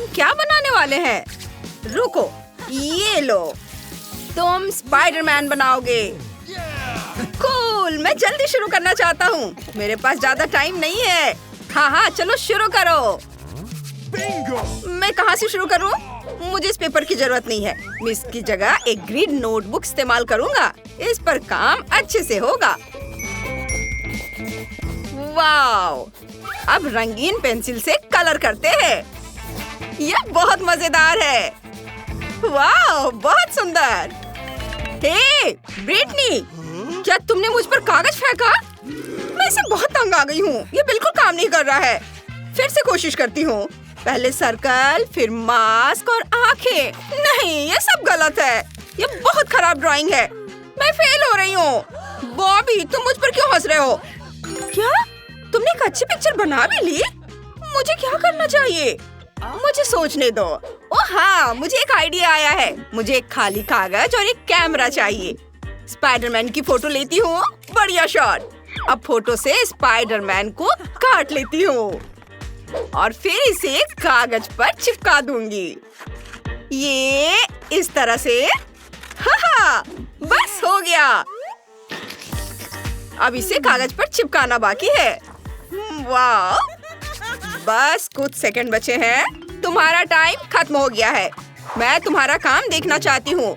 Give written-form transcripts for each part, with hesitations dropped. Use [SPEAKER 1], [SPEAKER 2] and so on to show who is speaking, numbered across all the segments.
[SPEAKER 1] हम क्या बनाने वाले हैं? रुको, ये लो, तुम स्पाइडरमैन बनाओगे। कूल, मैं जल्दी शुरू करना चाहता हूँ। मेरे पास ज्यादा टाइम नहीं है। हाँ, चलो शुरू करो। मैं कहाँ से शुरू करूँ? मुझे इस पेपर की जरूरत नहीं है। मैं इसकी जगह एक ग्रीन नोटबुक इस्तेमाल करूँगा। इस पर काम अच्छे से होगा। वाओ! अब रंगीन पेंसिल से कलर करते हैं। यह बहुत मजेदार है। वाओ, बहुत सुंदर। हे, ब्रिटनी, क्या तुमने मुझ पर कागज फेंका? मैं इससे बहुत तंग आ गई हूँ। ये बिल्कुल काम नहीं कर रहा है। फिर से कोशिश करती हूँ। पहले सर्कल, फिर मास्क और आंखें। नहीं, ये सब गलत है। ये बहुत खराब ड्राइंग है। मैं फेल हो रही हूँ। बॉबी, तुम मुझ पर क्यों हंस रहे हो? क्या? तुमने एक अच्छी पिक्चर बना भी ली? मुझे क्या करना चाहिए? मुझे सोचने दो। ओह हाँ, मुझे एक आइडिया आया है। मुझे एक खाली कागज और एक कैमरा चाहिए। स्पाइडरमैन की फोटो लेती हूँ। बढ़िया शॉट। अब फोटो से स्पाइडरमैन को काट लेती हूँ और फिर इसे कागज पर चिपका दूंगी। ये इस तरह से। हाँ, बस हो गया। अब इसे कागज पर चिपकाना बाकी है। वाह! बस कुछ सेकंड बचे हैं। तुम्हारा टाइम खत्म हो गया है। मैं तुम्हारा काम देखना चाहती हूँ।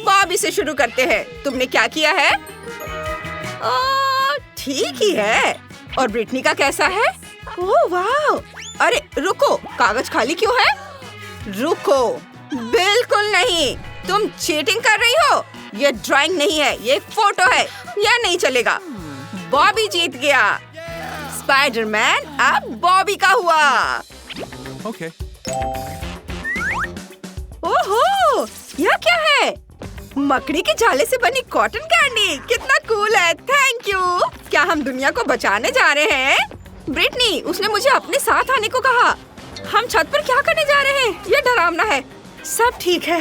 [SPEAKER 1] बॉबी से शुरू करते हैं। तुमने क्या किया है? ठीक ही है। और ब्रिटनी का कैसा है? ओह वाह! अरे रुको, कागज खाली क्यों है? रुको, बिल्कुल नहीं। तुम चीटिंग कर रही हो। ये ड्राइंग नहीं है, ये एक फोटो है। यह नहीं चलेगा। बॉबी जीत गया। स्पाइडरमैन अब बॉबी का हुआ।
[SPEAKER 2] Okay.
[SPEAKER 1] ओहो, यह क्या है? मकड़ी के जाले से बनी कॉटन कैंडी। कितना कूल है। Thank you. क्या हम दुनिया को बचाने जा रहे हैं? ब्रिटनी, उसने मुझे अपने साथ आने को कहा। हम छत पर क्या करने जा रहे हैं? यह डरावना है। सब ठीक है।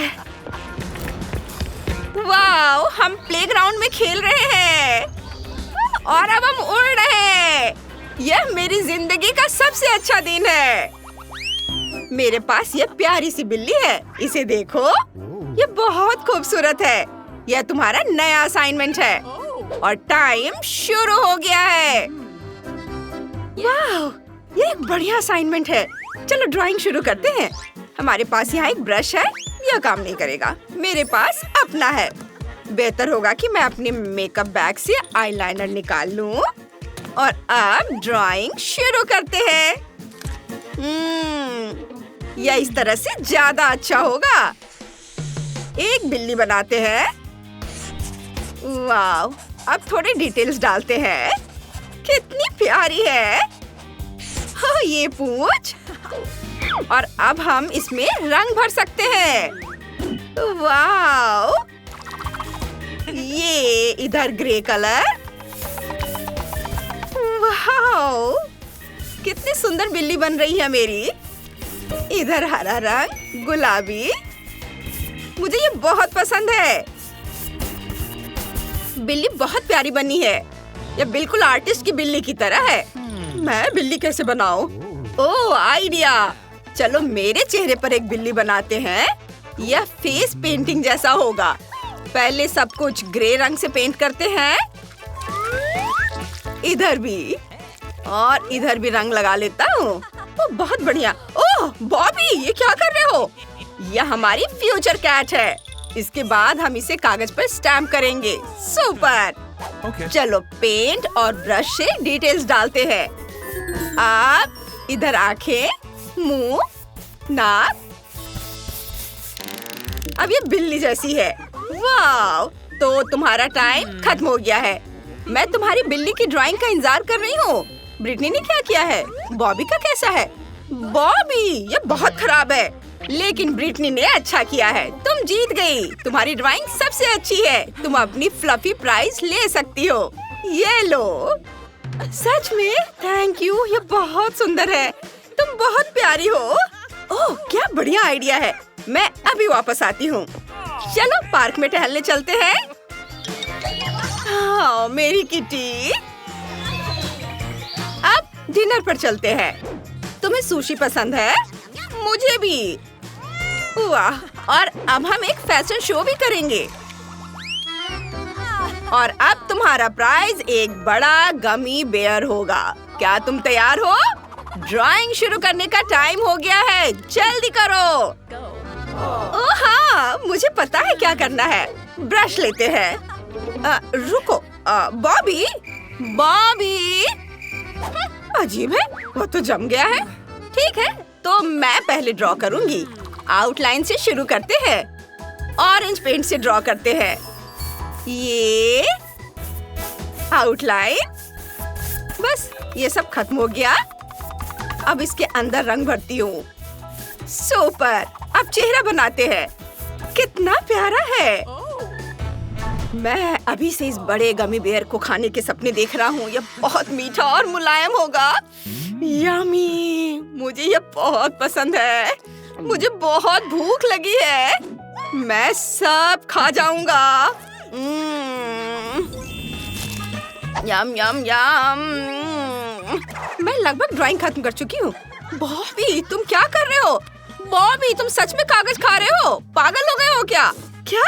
[SPEAKER 1] वाओ, हम प्लेग्राउंड में खेल रहे हैं और अब हम उड़ रहे हैं। यह मेरी जिंदगी का सबसे अच्छा दिन है। मेरे पास यह प्यारी सी बिल्ली है। इसे देखो, ये बहुत खूबसूरत है। यह तुम्हारा नया असाइनमेंट है और टाइम शुरू हो गया है। वाह, ये एक बढ़िया असाइनमेंट है। चलो ड्राइंग शुरू करते हैं। हमारे पास यहाँ एक ब्रश है। यह काम नहीं करेगा। मेरे पास अपना है। बेहतर होगा कि मैं अपने मेकअप बैग से आईलाइनर निकाल लूं और अब ड्राइंग शुरू करते हैं। यह इस तरह से ज्यादा अच्छा होगा। एक बिल्ली बनाते हैं। वाह, अब थोड़ी डिटेल्स डालते हैं। कितनी प्यारी है। हाँ, ये पूंछ। और अब हम इसमें रंग भर सकते हैं। वाह, ये इधर ग्रे कलर। वाह, कितनी सुंदर बिल्ली बन रही है मेरी। इधर हरा रंग, गुलाबी। मुझे ये बहुत पसंद है। बिल्ली बहुत प्यारी बनी है। ये बिल्कुल आर्टिस्ट की बिल्ली की तरह है। मैं बिल्ली कैसे बनाऊं? ओह, आइडिया। चलो मेरे चेहरे पर एक बिल्ली बनाते हैं। यह फेस पेंटिंग जैसा होगा। पहले सब कुछ ग्रे रंग से पेंट करते हैं। इधर भी और इधर भी रंग लगा लेता हूँ। ओह, बहुत बढ़िया। ओह बॉबी, ये क्या कर रहे हो? यह हमारी फ्यूचर कैट है। इसके बाद हम इसे कागज पर स्टैम्प करेंगे। सुपर।
[SPEAKER 2] Okay.
[SPEAKER 1] चलो पेंट और ब्रश से डिटेल्स डालते हैं। अब इधर आंखें, मुंह, नाक। अब ये बिल्ली जैसी है। वाह, तो तुम्हारा टाइम खत्म हो गया है। मैं तुम्हारी बिल्ली की ड्राइंग का इंतजार कर रही हूँ। ब्रिटनी ने क्या किया है? बॉबी का कैसा है? बॉबी, ये बहुत खराब है। लेकिन ब्रिटनी ने अच्छा किया है। तुम जीत गई। तुम्हारी ड्राइंग सबसे अच्छी है। तुम अपनी फ्लफी प्राइज ले सकती हो। ये लो। सच में? Thank you. ये बहुत सुंदर है। तुम बहुत प्यारी हो। ओह, क्या बढ़िया आइडिया है। मैं अभी वापस आती हूँ। चलो पार्क में टहलने चलते हैं। हाँ, मेरी किटी। अब डिनर पर चलते हैं। तुम्हें सुशी पसंद है? मुझे भी। वाह, और अब हम एक फैशन शो भी करेंगे। और अब तुम्हारा प्राइज एक बड़ा गमी बेयर होगा। क्या तुम तैयार हो? ड्राइंग शुरू करने का टाइम हो गया है, जल्दी करो। ओह हाँ, मुझे पता है क्या करना है। ब्रश लेते हैं। रुको, बॉबी, बॉबी। अजीब है, वो तो जम गया है। ठीक है, तो मैं पहले ड्रॉ करूंगी। आउटलाइन से शुरू करते हैं। ऑरेंज पेंट से ड्रॉ करते हैं। ये आउटलाइन, बस ये सब खत्म हो गया। अब इसके अंदर रंग भरती हूँ। सुपर, अब चेहरा बनाते हैं। कितना प्यारा है। मैं अभी से इस बड़े गमी बेयर को खाने के सपने देख रहा हूँ। यह बहुत मीठा और मुलायम होगा। यम्मी, मुझे यह बहुत पसंद है। मुझे बहुत भूख लगी है। मैं सब खा जाऊंगा। यम यम यम। मैं लगभग ड्राइंग खत्म कर चुकी हूँ। बॉबी, तुम क्या कर रहे हो? बॉबी, तुम सच में कागज खा रहे हो? पागल हो गए हो क्या? क्या?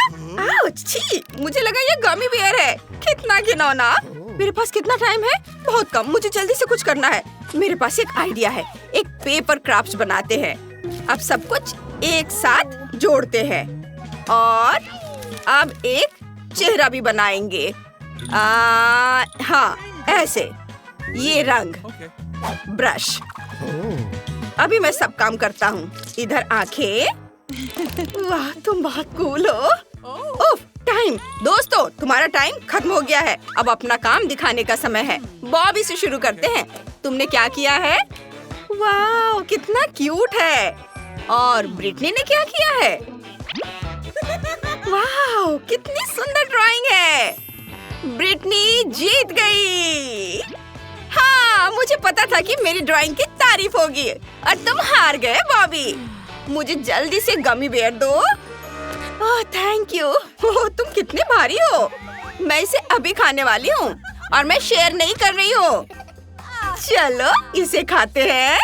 [SPEAKER 1] आउच, छी, मुझे लगा ये गमी बेयर है। कितना घिनौना। मेरे पास कितना टाइम है? बहुत कम। मुझे जल्दी से कुछ करना है। मेरे पास एक आइडिया है। एक पेपर क्राफ्ट बनाते हैं। अब सब कुछ एक साथ जोड़ते हैं और अब एक चेहरा भी बनाएंगे। हाँ, ऐसे। ये रंग, ब्रश। अभी मैं सब काम करता हूँ। इधर आंखें। वाह, तुम बहुत कूल हो। ओह, टाइम। दोस्तों, तुम्हारा टाइम खत्म हो गया है। अब अपना काम दिखाने का समय है। बॉबी से शुरू करते हैं। तुमने क्या किया है? वाह, कितना क्यूट है। और ब्रिटनी ने क्या किया है? वाह, कितनी सुंदर ड्राइंग है। ब्रिटनी जीत गई। हाँ, मुझे पता था कि मेरी ड्राइंग की तारीफ होगी और तुम हार गए बॉबी। मुझे जल्दी से गमी बेयर दो। ओह, थैंक यू। ओह, तुम कितने भारी हो। मैं इसे अभी खाने वाली हूँ और मैं शेयर नहीं कर रही हूँ। चलो, इसे खाते हैं।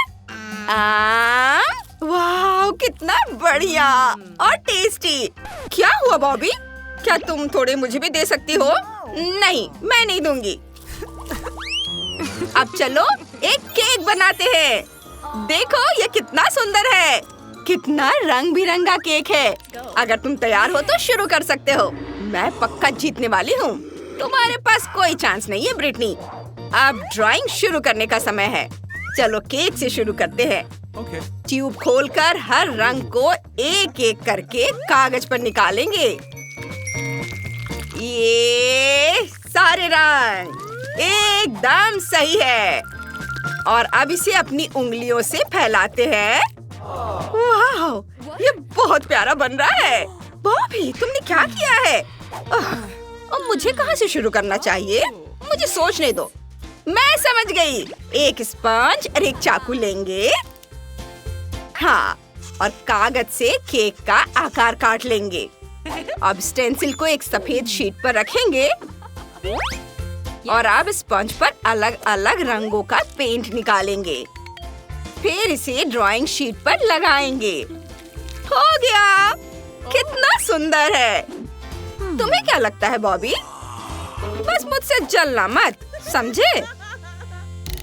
[SPEAKER 1] वाह, कितना बढ़िया और टेस्टी। क्या हुआ बॉबी? क्या तुम थोड़े मुझे भी दे सकती हो? नहीं, मैं नहीं दूंगी। अब चलो एक केक बनाते हैं। देखो, ये कितना सुंदर है। कितना रंग बिरंगा केक है। अगर तुम तैयार हो तो शुरू कर सकते हो। मैं पक्का जीतने वाली हूँ। तुम्हारे पास कोई चांस नहीं है ब्रिटनी। अब ड्राइंग शुरू करने का समय है। चलो केक से शुरू करते हैं। ट्यूब खोलकर हर रंग को एक एक करके कागज पर निकालेंगे। ये सारे रंग एकदम सही है। और अब इसे अपनी उंगलियों से फैलाते हैं। वाह, ये बहुत प्यारा बन रहा है। बॉबी, तुमने क्या किया है? अब मुझे कहाँ से शुरू करना चाहिए? मुझे सोचने दो। मैं समझ गई। एक स्पंज और एक चाकू लेंगे। हाँ, और कागज से केक का आकार काट लेंगे। अब स्टेंसिल को एक सफेद शीट पर रखेंगे और अब स्पंज पर अलग अलग रंगों का पेंट निकालेंगे। फिर इसे ड्राइंग शीट पर लगाएंगे। हो गया। कितना सुंदर है। तुम्हें क्या लगता है बॉबी? बस मुझसे जलना मत, समझे?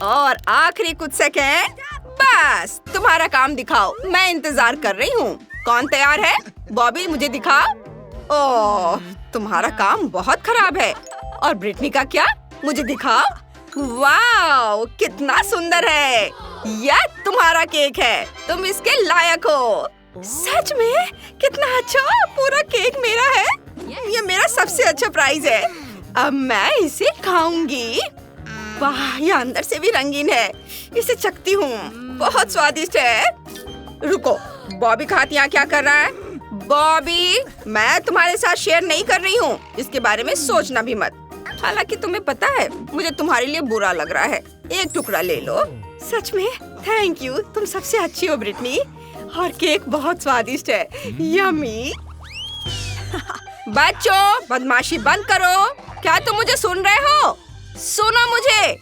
[SPEAKER 1] और आखिरी कुछ सेकंड। बस, तुम्हारा काम दिखाओ। मैं इंतजार कर रही हूँ। कौन तैयार है? बॉबी, मुझे दिखाओ। ओह, तुम्हारा काम बहुत खराब है। और ब्रिटनी का क्या? मुझे दिखाओ। वाह, कितना सुंदर है। यह तुम्हारा केक है। तुम इसके लायक हो। सच में? कितना अच्छा। पूरा केक मेरा है। ये मेरा सबसे अच्छा प्राइज है। अब मैं इसे खाऊंगी। वाह, ये अंदर से भी रंगीन है। इसे चखती हूँ। बहुत स्वादिष्ट है। रुको, बॉबी का हाथ यहाँ क्या कर रहा है? बॉबी, मैं तुम्हारे साथ शेयर नहीं कर रही हूँ। इसके बारे में सोचना भी मत। हालांकि तुम्हें पता है, मुझे तुम्हारे लिए बुरा लग रहा है। एक टुकड़ा ले लो। सच में? Thank you. तुम सबसे अच्छी हो ब्रिटनी। और केक बहुत स्वादिष्ट है। यम्मी। बच्चों, बदमाशी बंद करो। क्या तुम मुझे सुन रहे हो? सुनो मुझे।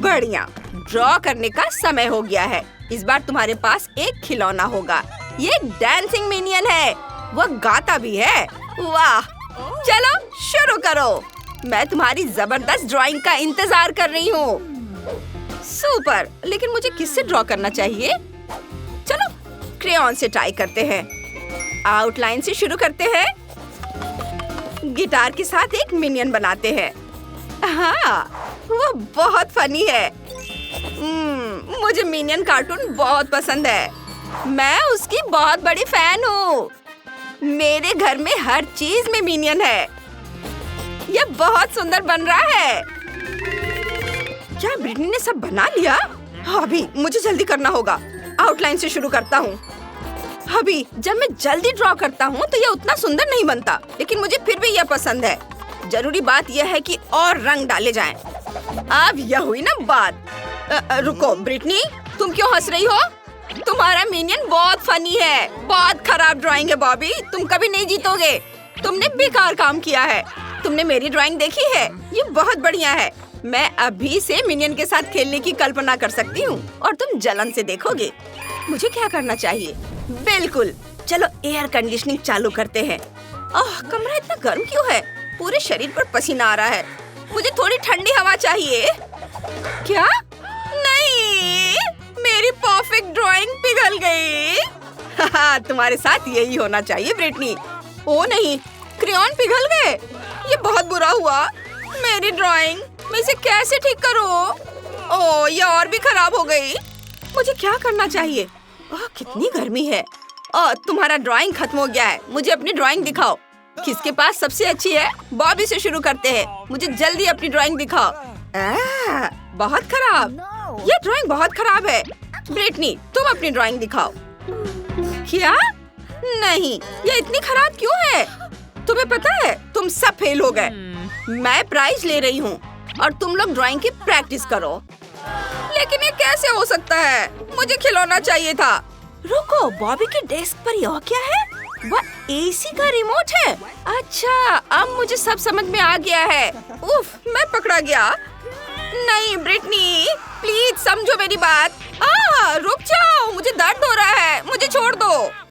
[SPEAKER 1] बढ़िया। ड्रॉ करने का समय हो गया है। इस बार तुम्हारे पास एक खिलौना होगा। ये एक डांसिंग मिनियन है, वो गाता भी है। वाह, चलो शुरू करो। मैं तुम्हारी जबरदस्त ड्राइंग का इंतजार कर रही हूँ। सुपर, लेकिन मुझे किससे ड्रॉ करना चाहिए? चलो क्रेयॉन से ट्राई करते हैं। आउटलाइन से शुरू करते हैं। गिटार के साथ एक मिनियन बनाते हैं। हाँ, वो बहुत फनी है। मुझे मिनियन कार्टून बहुत पसंद है। मैं उसकी बहुत बड़ी फैन हूँ। मेरे घर में हर चीज में मिनियन है। यह बहुत सुंदर बन रहा है। क्या ब्रिटनी ने सब बना लिया? अभी मुझे जल्दी करना होगा। आउटलाइन से शुरू करता हूँ। अभी जब मैं जल्दी ड्रॉ करता हूँ तो यह उतना सुंदर नहीं बनता, लेकिन मुझे फिर भी यह पसंद है। जरूरी बात यह है कि और रंग डाले जाएं। अब यह हुई ना बात। रुको ब्रिटनी, तुम क्यों हंस रही हो? तुम्हारा मिनियन बहुत फनी है। बहुत खराब ड्राइंग है बॉबी, तुम कभी नहीं जीतोगे। तुमने बेकार काम किया है। तुमने मेरी ड्राइंग देखी है? ये बहुत बढ़िया है। मैं अभी से मिनियन के साथ खेलने की कल्पना कर सकती हूँ और तुम जलन से देखोगे। मुझे क्या करना चाहिए? बिल्कुल, चलो एयर कंडीशनिंग चालू करते हैं। ओह, कमरा इतना गर्म क्यों है? पूरे शरीर पर पसीना आ रहा है। मुझे थोड़ी ठंडी हवा चाहिए। क्या? नहीं, मेरी परफेक्ट ड्राइंग पिघल गई। तुम्हारे साथ यही होना चाहिए ब्रिटनी। ओ नहीं, क्रेयॉन पिघल गए। ये बहुत बुरा हुआ। मेरी ड्राइंग, मैं इसे कैसे ठीक करूं? ओह, ये और भी खराब हो गई। मुझे क्या करना चाहिए? ओह, कितनी गर्मी है। ओह, तुम्हारा ड्राइंग खत्म हो गया है। मुझे अपनी ड्राइंग दिखाओ। किसके पास सबसे अच्छी है? बॉबी से शुरू करते हैं। मुझे जल्दी अपनी ड्राइंग दिखाओ। बहुत खराब। ये ड्राइंग बहुत खराब है। ब्रिटनी, तुम अपनी ड्राइंग दिखाओ। क्या? नहीं, ये इतनी खराब क्यों है? तुम्हें पता है, तुम सब फेल हो गए। मैं प्राइज ले रही हूँ और तुम लोग ड्राइंग की प्रैक्टिस करो। लेकिन ये कैसे हो सकता है? मुझे खिलौना चाहिए था। रुको, बॉबी के डेस्क पर यह क्या है? वह एसी का रिमोट है। अच्छा, अब मुझे सब समझ में आ गया है। उफ, मैं पकड़ा गया। नहीं ब्रिटनी, प्लीज समझो मेरी बात। रुक जाओ, मुझे दर्द हो रहा है। मुझे छोड़ दो।